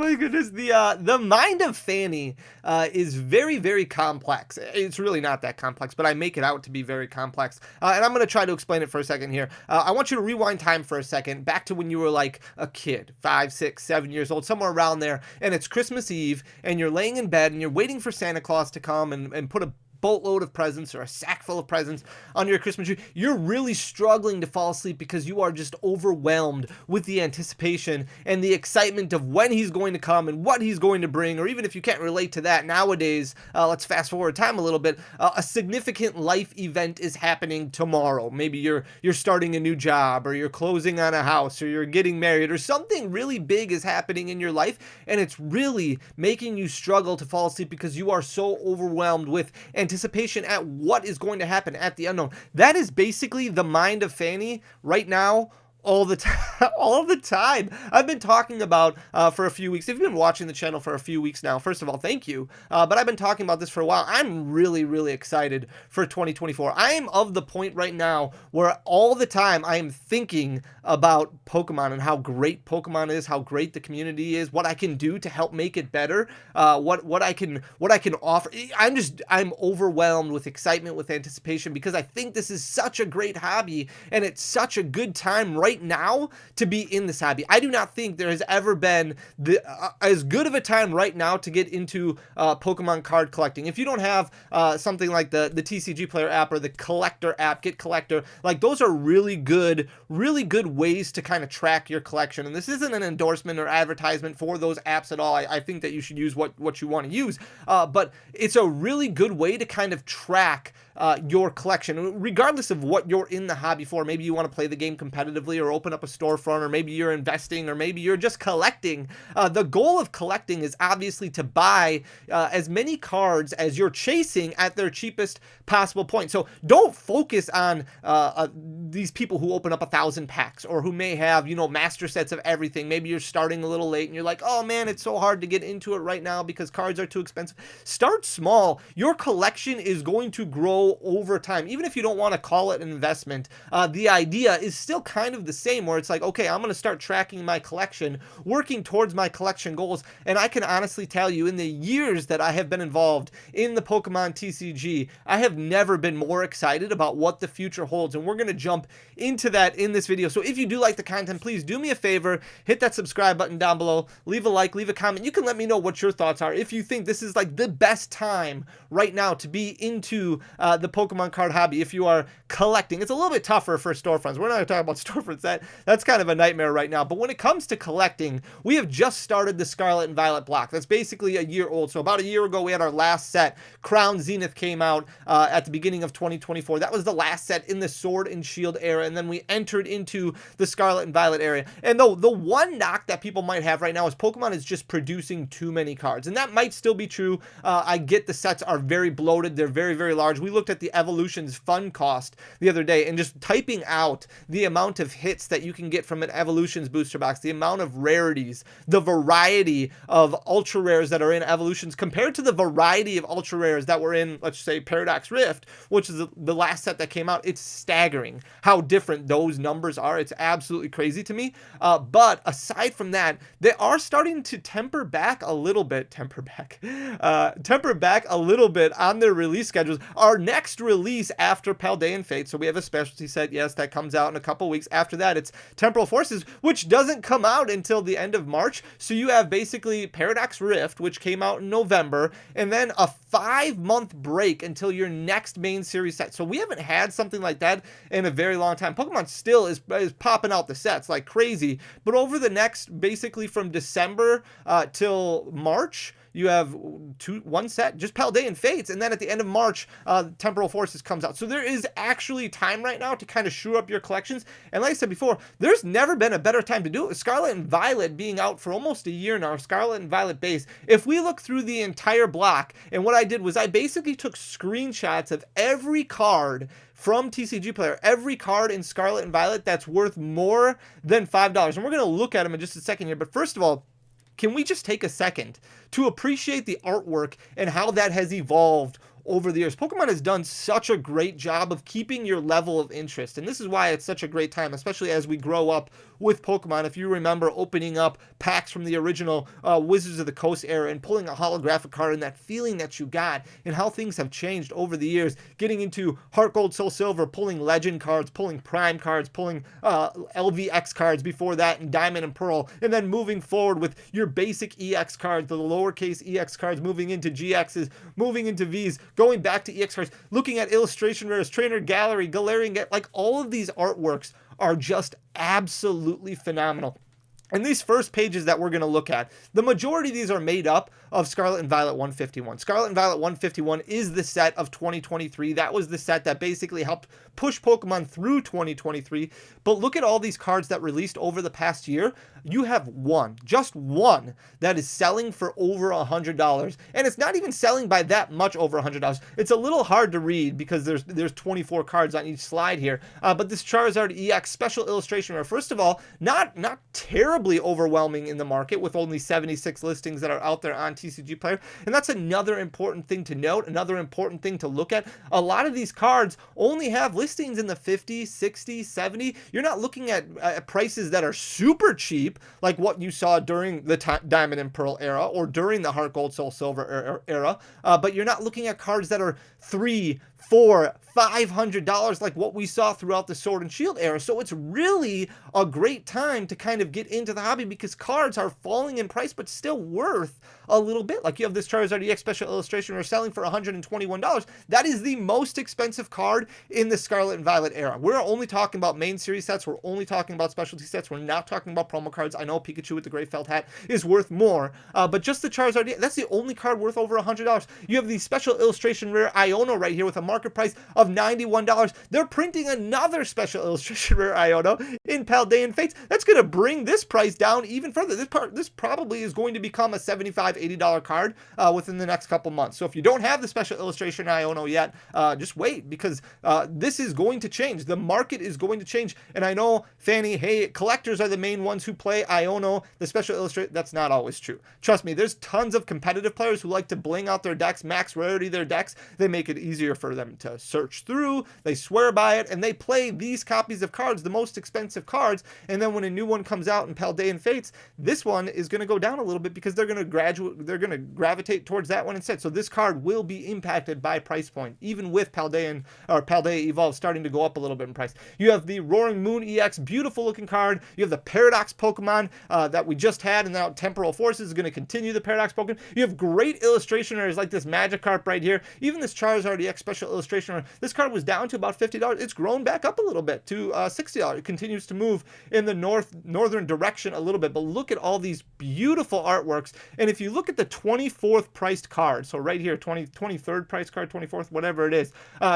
my goodness. The mind of Fanny is very, very complex. It's really not that complex, but I make it out to be very complex. And I'm going to try to explain it for a second here. I want you to rewind time for a second, back to when you were like a kid, 5, 6, 7 years old, somewhere around there, and it's Christmas Eve, and you're laying in bed, and you're waiting for Santa Claus to come and put a boatload of presents or a sack full of presents under your Christmas tree. You're really struggling to fall asleep because you are just overwhelmed with the anticipation and the excitement of when he's going to come and what he's going to bring. Or even if you can't relate to that nowadays, let's fast forward time a little bit. A significant life event is happening tomorrow. Maybe you're starting a new job, or you're closing on a house, or you're getting married, or something really big is happening in your life, and it's really making you struggle to fall asleep because you are so overwhelmed with anticipation at what is going to happen, at the unknown. That is basically the mind of Fanny right now, all the time. All the time. I've been talking about for a few weeks. If you've been watching the channel for a few weeks now, first of all, thank you. But I've been talking about this for a while. I'm really, really excited for 2024. I am of the point right now where all the time I am thinking about Pokemon and how great Pokemon is, how great the community is, what I can do to help make it better, what I can offer. I'm overwhelmed with excitement, with anticipation, because I think this is such a great hobby, and it's such a good time right now to be in this hobby. I do not think there has ever been as good of a time right now to get into Pokemon card collecting. If you don't have something like the TCG Player app or the Collector app, Get Collector, like those are really good ways to kind of track your collection. And this isn't an endorsement or advertisement for those apps at all. I think that you should use what you want to use, but it's a really good way to kind of track your collection, regardless of what you're in the hobby for. Maybe you want to play the game competitively, or open up a storefront, or maybe you're investing, or maybe you're just collecting. The goal of collecting is obviously to buy as many cards as you're chasing at their cheapest possible point. So don't focus on these people who open up 1,000 packs, or who may have, master sets of everything. Maybe you're starting a little late and you're like, oh man, it's so hard to get into it right now because cards are too expensive. Start small. Your collection is going to grow over time. Even if you don't want to call it an investment, the idea is still kind of the same, where it's like, okay, I'm going to start tracking my collection, working towards my collection goals. And I can honestly tell you, in the years that I have been involved in the Pokemon TCG, I have never been more excited about what the future holds. And we're going to jump into that in this video. So if you do like the content, please do me a favor, hit that subscribe button down below, leave a like, leave a comment. You can let me know what your thoughts are. If you think this is like the best time right now to be into the Pokemon card hobby, if you are collecting. It's a little bit tougher for storefronts. We're not going to talk about storefronts. That's kind of a nightmare right now. But when it comes to collecting, we have just started the Scarlet and Violet block. That's basically a year old. So about a year ago, we had our last set. Crown Zenith came out at the beginning of 2024. That was the last set in the Sword and Shield era. And then we entered into the Scarlet and Violet area. And the one knock that people might have right now is Pokemon is just producing too many cards. And that might still be true. I get the sets are very bloated. They're very, very large. We looked at the Evolutions fun cost the other day, and just typing out the amount of hits that you can get from an Evolutions booster box, the amount of rarities, the variety of ultra rares that are in Evolutions compared to the variety of ultra rares that were in, let's say, Paradox Rift, which is the last set that came out. It's staggering how different those numbers are. It's absolutely crazy to me. But aside from that, they are starting to temper back a little bit on their release schedules. Our next release after Paldean Fate, so we have a specialty set, yes, that comes out in a couple weeks. After that, it's Temporal Forces, which doesn't come out until the end of March. So you have basically Paradox Rift, which came out in November, and then a 5-month break until your next main series set. So we haven't had something like that in a very long time. Pokemon still is popping out the sets like crazy, but over the next, basically from December till March, you have one set, just Paldean Fates, and then at the end of March, Temporal Forces comes out. So there is actually time right now to kind of shore up your collections. And like I said before, there's never been a better time to do it. Scarlet and Violet being out for almost a year now, Scarlet and Violet base. If we look through the entire block, and what I did was I basically took screenshots of every card from TCG Player, every card in Scarlet and Violet that's worth more than $5. And we're going to look at them in just a second here. But first of all, can we just take a second to appreciate the artwork and how that has evolved over the years? Pokemon has done such a great job of keeping your level of interest, and this is why it's such a great time, especially as we grow up with Pokemon. If you remember opening up packs from the original Wizards of the Coast era and pulling a holographic card, and that feeling that you got, and how things have changed over the years, getting into Heart Gold, Soul Silver, pulling Legend cards, pulling Prime cards, pulling LVX cards before that, and Diamond and Pearl, and then moving forward with your basic EX cards, the lowercase EX cards, moving into GXs, moving into Vs, going back to EX cards, looking at illustration rares, Trainer Gallery, Galarian, like all of these artworks are just absolutely phenomenal. And these first pages that we're going to look at, the majority of these are made up of Scarlet and Violet 151. Scarlet and Violet 151 is the set of 2023. That was the set that basically helped push Pokemon through 2023. But look at all these cards that released over the past year. You have one, just one, that is selling for over $100. And it's not even selling by that much over $100. It's a little hard to read because there's 24 cards on each slide here. But this Charizard EX special illustration rare, first of all, not terribly overwhelming in the market with only 76 listings that are out there on TCG Player. And that's another important thing to note, another important thing to look at. A lot of these cards only have listings in the 50, 60, 70. You're not looking at prices that are super cheap like what you saw during the Diamond and Pearl era or during the Heart Gold, Soul Silver era. But you're not looking at cards that are $300, $400, $500 like what we saw throughout the Sword and Shield era. So it's really a great time to kind of get into the hobby because cards are falling in price but still worth a little bit. Like you have this Charizard EX special illustration we're selling for $121. That is the most expensive card in the Scarlet and Violet era. We're only talking about main series sets. We're only talking about specialty sets. We're not talking about promo cards. I know Pikachu with the gray felt hat is worth more, but just the Charizard EX, that's the only card worth over $100. You have the special illustration rare Iono right here with a market price of $91. They're printing another special illustration rare Iono in Paldean Fates. That's going to bring this price down even further. This probably is going to become a $75, $80 card within the next couple months. So if you don't have the special illustration Iono yet, just wait because this is going to change. The market is going to change. And I know, Fanny, hey, collectors are the main ones who play Iono, the special illustration. That's not always true. Trust me, there's tons of competitive players who like to bling out their decks, max rarity their decks. They make it easier for them to search through. They swear by it, and they play these copies of cards, the most expensive cards. And then when a new one comes out in Paldean Fates, this one is going to go down a little bit because they're going to gravitate towards that one instead. So this card will be impacted by price point, even with Paldea Evolve starting to go up a little bit in price. You have the Roaring Moon EX, beautiful looking card. You have the Paradox Pokemon that we just had, and now Temporal Forces is going to continue the Paradox Pokemon. You have great illustration rares like this Magikarp right here. Even this Charizard EX special illustration rare. This card was down to about $50. It's grown back up a little bit to $60. It continues to move in the northern direction a little bit, but look at all these beautiful artworks. And if you look at the 24th priced card, so right here, 23rd price card, 24th, whatever it is,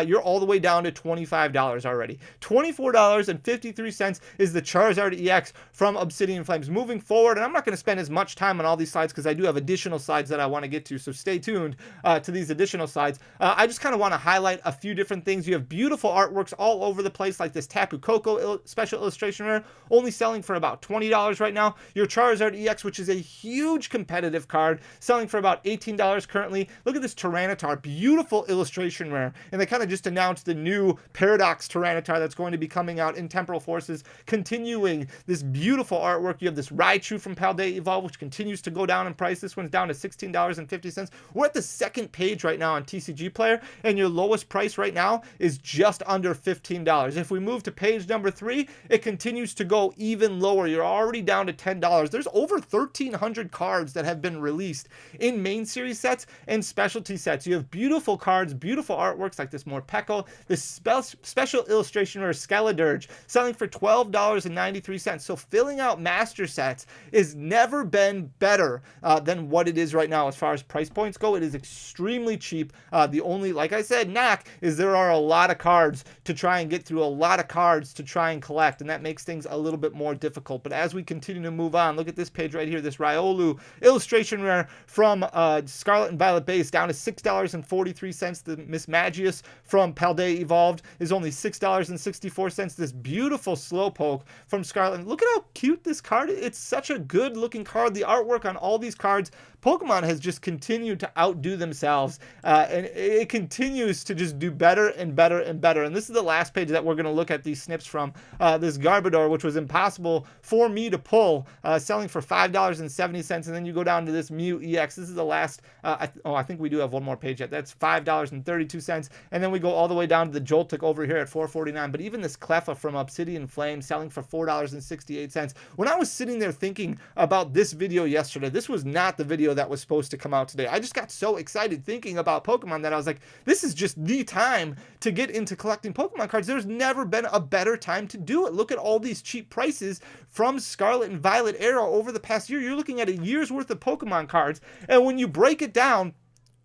you're all the way down to $25 already. $24.53 is the Charizard EX from Obsidian Flames. Moving forward, and I'm not going to spend as much time on all these slides because I do have additional slides that I want to get to, so stay tuned to these additional slides. I just kind of want to highlight a few different things. You have beautiful artworks all over the place, like this Tapu Koko special illustration rare, only selling for about $20 right now. Your Charizard EX, which is a huge competitive card, selling for about $18 currently. Look at this Tyranitar, beautiful illustration rare. And they kind of just announced the new Paradox Tyranitar that's going to be coming out in Temporal Forces, continuing this beautiful artwork. You have this Raichu from Paldea Evolve, which continues to go down in price. This one's down to $16.50. We're at the second page right now on TCG Player, and your lowest price right now is just under $15. If we move to page number 3, it continues to go even lower. You're already down to $10. There's over 1,300 cards that have been released in main series sets and specialty sets. You have beautiful cards, beautiful artworks like this Morpeko, this special illustration rare Skeledirge, selling for $12.93. So filling out master sets has never been better than what it is right now as far as price points go. It is extremely cheap. The only, like I said, knack is there are a lot of cards to try and get through, a lot of cards to try and collect, and that makes things a little bit more difficult. But as we we continue to move on, look at this page right here, this Riolu illustration rare from Scarlet and Violet base down to $6.43. The Miss Magius from Paldea Evolved is only $6.64. This beautiful Slowpoke from Scarlet. Look at how cute this card is. It's such a good looking card. The artwork on all these cards, Pokemon has just continued to outdo themselves, and it continues to just do better and better and better. And this is the last page that we're going to look at these snips from. This Garbodor, which was impossible for me to pull, selling for $5.70, and then you go down to this Mew EX. This is the last, I think we do have one more page yet. That's $5.32, and then we go all the way down to the Joltik over here at $4.49. But even this Cleffa from Obsidian Flame selling for $4.68. When I was sitting there thinking about this video yesterday, this was not the video that was supposed to come out today. I just got so excited thinking about Pokemon that I was like, this is just the time to get into collecting Pokemon cards. There's never been a better time to do it. Look at all these cheap prices from Scarlet and Violet era over the past year. You're looking at a year's worth of Pokemon cards, and when you break it down,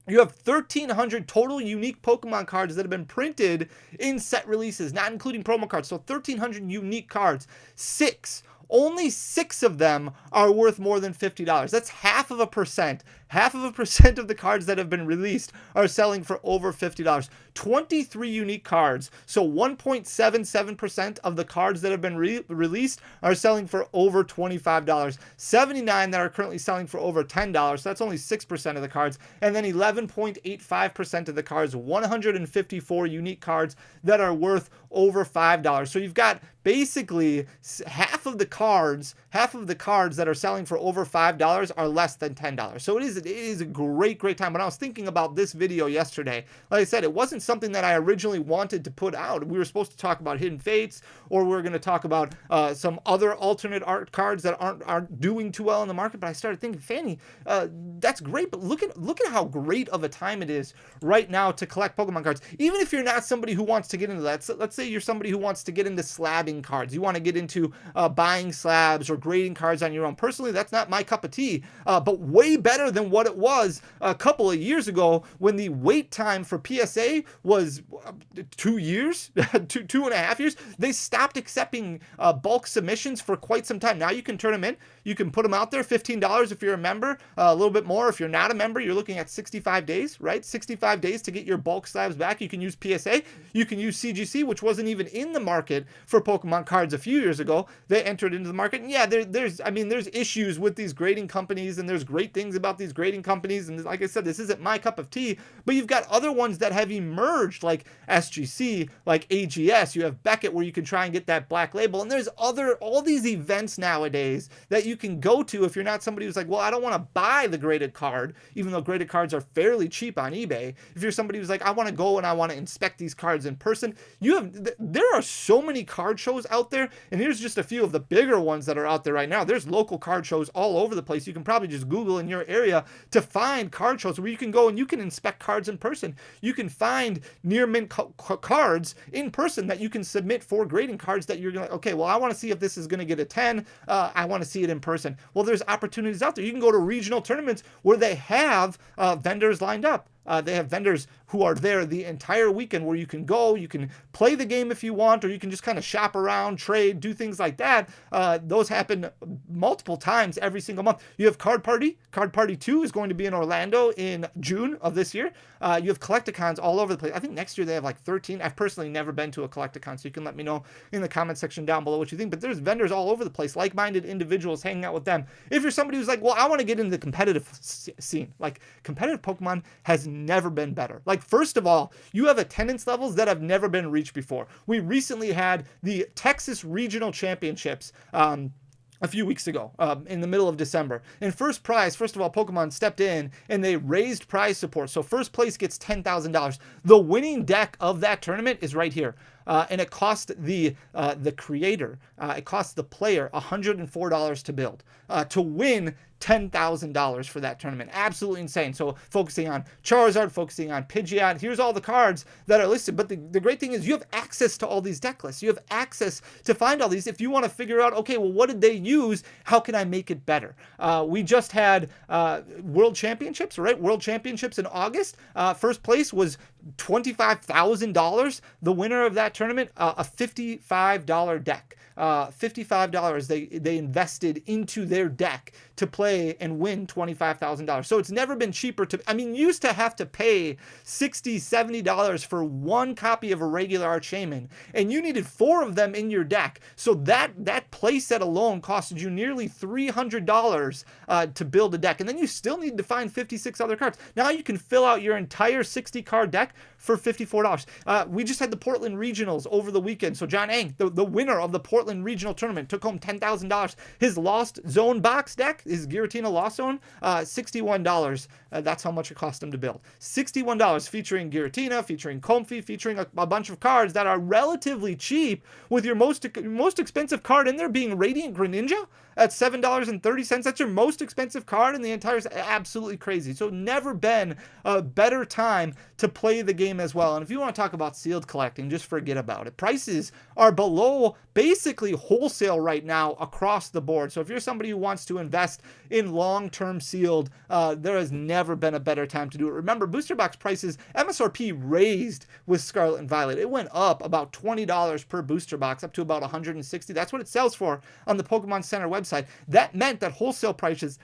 you have 1,300 total unique Pokemon cards that have been printed in set releases, not including promo cards. So 1,300 unique cards. Only 6 of them are worth more than $50. That's 0.5%. 0.5% of the cards that have been released are selling for over $50. 23 unique cards, so 1.77% of the cards that have been released are selling for over $25. 79 that are currently selling for over $10, so that's only 6% of the cards. And then 11.85% of the cards, 154 unique cards that are worth over $5. So you've got basically half of the cards that are selling for over $5 are less than $10. So it is a great time. When I was thinking about this video yesterday, like I said, it wasn't something that I originally wanted to put out. We were supposed to talk about Hidden Fates, or we were going to talk about some other alternate art cards that aren't doing too well in the market. But I started thinking, Fanny, that's great, but look at how great of a time it is right now to collect Pokemon cards. Even if you're not somebody who wants to get into that, so let's say you're somebody who wants to get into slabbing cards. You want to get into buying slabs or grading cards on your own. Personally, that's not my cup of tea, but way better than what it was a couple of years ago when the wait time for PSA was 2 years, 2.5 years. They stopped accepting bulk submissions for quite some time. Now you can turn them in. You can put them out there, $15 if you're a member, a little bit more. If you're not a member, you're looking at 65 days, right? 65 days to get your bulk slabs back. You can use PSA. You can use CGC, which wasn't even in the market for Pokemon cards a few years ago. They entered into the market. And yeah, there's issues with these grading companies, and there's great things about these grading companies. And like I said, this isn't my cup of tea, but you've got other ones that have emerged like SGC, like AGS. You have Beckett where you can try and get that black label. And there's all these events nowadays that you can go to if you're not somebody who's like, well, I don't want to buy the graded card, even though graded cards are fairly cheap on eBay. If you're somebody who's like, I want to go and I want to inspect these cards in person, there are so many card shows out there, and here's just a few of the bigger ones that are out there right now. There's local card shows all over the place. You can probably just Google in your area to find card shows where you can go and you can inspect cards in person. You can find near mint cards in person that you can submit for grading cards that you're going to, okay, well, I want to see if this is going to get a 10. I want to see it in person. Well, there's opportunities out there. You can go to regional tournaments where they have vendors lined up. They have vendors who are there the entire weekend where you can go, you can play the game if you want, or you can just kind of shop around, trade, do things like that. Those happen multiple times every single month. You have Card Party. Card Party 2 is going to be in Orlando in June of this year. You have Collecticons all over the place. I think next year they have like 13. I've personally never been to a Collecticon, so you can let me know in the comment section down below what you think. But there's vendors all over the place, like-minded individuals hanging out with them. If you're somebody who's like, well, I want to get into the competitive scene, like competitive Pokemon has never been better. Like, first of all, you have attendance levels that have never been reached before. We recently had the Texas Regional Championships a few weeks ago, in the middle of December. And first prize, first of all, Pokemon stepped in and they raised prize support. So first place gets $10,000. The winning deck of that tournament is right here. And it cost the creator, it cost the player $104 to build. To win $10,000 for that tournament. Absolutely insane. So focusing on Charizard, focusing on Pidgeot, here's all the cards that are listed. But the great thing is you have access to all these deck lists. You have access to find all these. If you want to figure out, okay, well, what did they use? How can I make it better? We just had World Championships, right? World Championships in August. First place was $25,000. The winner of that tournament, a $55 deck. $55 they invested into their deck to play and win $25,000. So it's never been cheaper to, I mean, you used to have to pay $60, $70 for one copy of a regular Archaiman, and you needed 4 of them in your deck. So that play set alone costed you nearly $300 to build a deck. And then you still need to find 56 other cards. Now you can fill out your entire 60 card deck for $54. We just had the Portland Regionals over the weekend. So John Ang, the winner of the Portland Regional Tournament, took home $10,000. His Lost Zone box deck, his Giratina Lost Zone, $61. That's how much it cost him to build. $61, featuring Giratina, featuring Comfy, featuring a bunch of cards that are relatively cheap, with your most expensive card in there being Radiant Greninja at $7.30. That's your most expensive card in the entire set. Absolutely crazy. So never been a better time to play the game as well. And if you want to talk about sealed collecting, just forget about it. Prices are below basically wholesale right now across the board. So if you're somebody who wants to invest in long-term sealed, there has never been a better time to do it. Remember, booster box prices, MSRP raised with Scarlet and Violet. It went up about $20 per booster box, up to about $160. That's what it sells for on the Pokemon Center website. That meant that wholesale prices,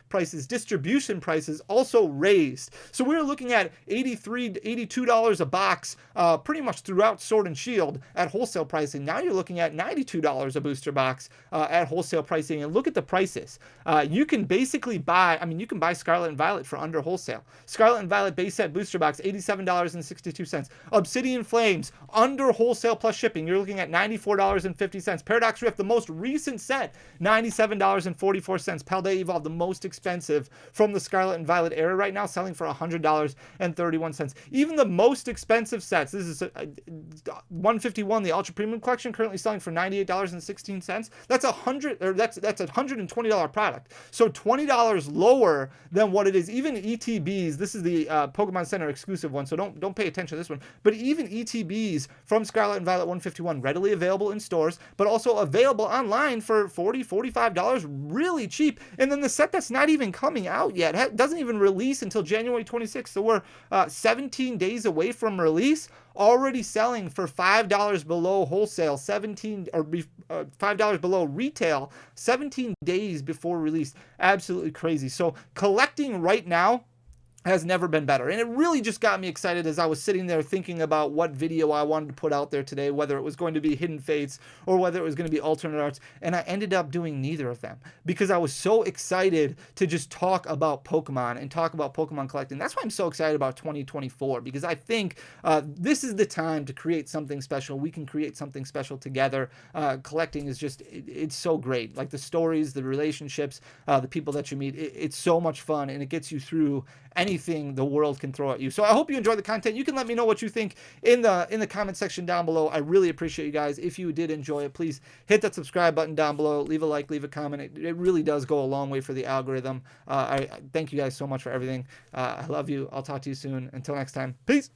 distribution prices also raised. So we were looking at $83, $82 a box pretty much throughout Sword and Shield at wholesale pricing. Now you're looking at $92 a booster box at wholesale pricing. And look at the prices. You can basically buy, you can buy Scarlet and Violet for under wholesale. Scarlet and Violet base set booster box, $87.62. Obsidian Flames, under wholesale plus shipping, you're looking at $94.50. Paradox Rift, the most recent set, $97.44. Paldea Evolved, the most expensive from the Scarlet and Violet era right now, selling for $100.31. Even the most expensive sets, this is 151, the Ultra Premium Collection, currently selling for $98.16. That's a $120 product. So $20 lower than what it is. Even ETBs, this is the Pokemon Center exclusive one, so don't pay attention to this one. But even ETBs from Scarlet and Violet 151, readily available in stores, but also available online for $40, $45, really cheap. And then the set that's not even coming out yet, doesn't even release until January 26th. So we're 17 days away from release, already selling for $5 below wholesale, $5 below retail, 17 days before release. Absolutely crazy. So collecting right now has never been better. And it really just got me excited as I was sitting there thinking about what video I wanted to put out there today, whether it was going to be Hidden Fates or whether it was going to be alternate arts. And I ended up doing neither of them because I was so excited to just talk about Pokemon and talk about Pokemon collecting. That's why I'm so excited about 2024, because I think this is the time to create something special. We can create something special together. Collecting is just, it's so great. Like the stories, the relationships, the people that you meet, it's so much fun, and it gets you through anything the world can throw at you. So I hope you enjoy the content. You can let me know what you think in the comment section down below. I really appreciate you guys. If you did enjoy it, please hit that subscribe button down below. Leave a like, leave a comment. It really does go a long way for the algorithm. I thank you guys so much for everything. I love you. I'll talk to you soon. Until next time. Peace.